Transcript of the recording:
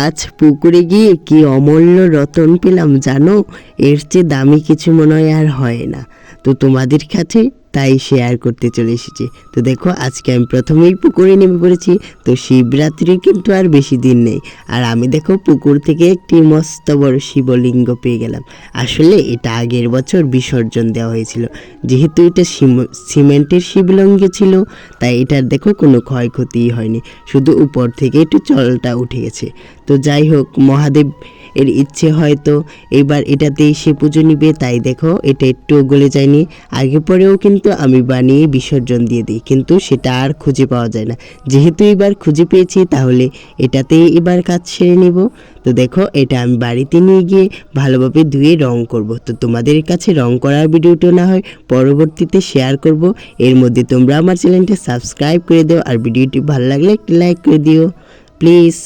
আজ পুকুরে গিয়ে কি অমূল্য রতন পেলাম জানো, এর চেয়ে দামি কিছু মনে হয় আর হয় না। তো তোমাদের কাছে তাই শেয়ার করতে চলে এসেছি। তো দেখো আজকে আমি প্রথমেই পুকুরে নেমে পড়েছি। তো শিবরাত্রি কিন্তু আর বেশি দিন নেই, আর আমি দেখো পুকুর থেকে একটি মস্ত বড় শিবলিঙ্গ পেয়ে গেলাম। আসলে এটা আগের বছর বিসর্জন দেওয়া হয়েছিল, যেহেতু এটা সিমেন্টের শিবলিঙ্গ ছিল, তাই এটার দেখো কোনো ক্ষয়ক্ষতি হয়নি, শুধু উপর থেকে একটু জলটা উঠে গেছে। তো যাই হোক, মহাদেব এর ইচ্ছে হয়তো এবার এটাতেই সে পুজো নিবে, তাই দেখো এটা একটু গলে যায়নি। আগে পরেও কিন্তু আমি বানিয়ে বিসর্জন দিয়ে দিই, কিন্তু সেটা আর খুঁজে পাওয়া যায় না। যেহেতু এবার খুঁজে পেয়েছি, তাহলে এটাতেই এবার কাজ সেরে নেব। তো দেখো এটা আমি বাড়িতে নিয়ে গিয়ে ভালোভাবে ধুয়ে রং করব। তো তোমাদের কাছে রং করার ভিডিওটা না হয় পরবর্তীতে শেয়ার করব। এর মধ্যে তোমরা আমার চ্যানেলটা সাবস্ক্রাইব করে দিও, আর ভিডিওটি ভালো লাগলে একটি লাইক করে দিও প্লিজ।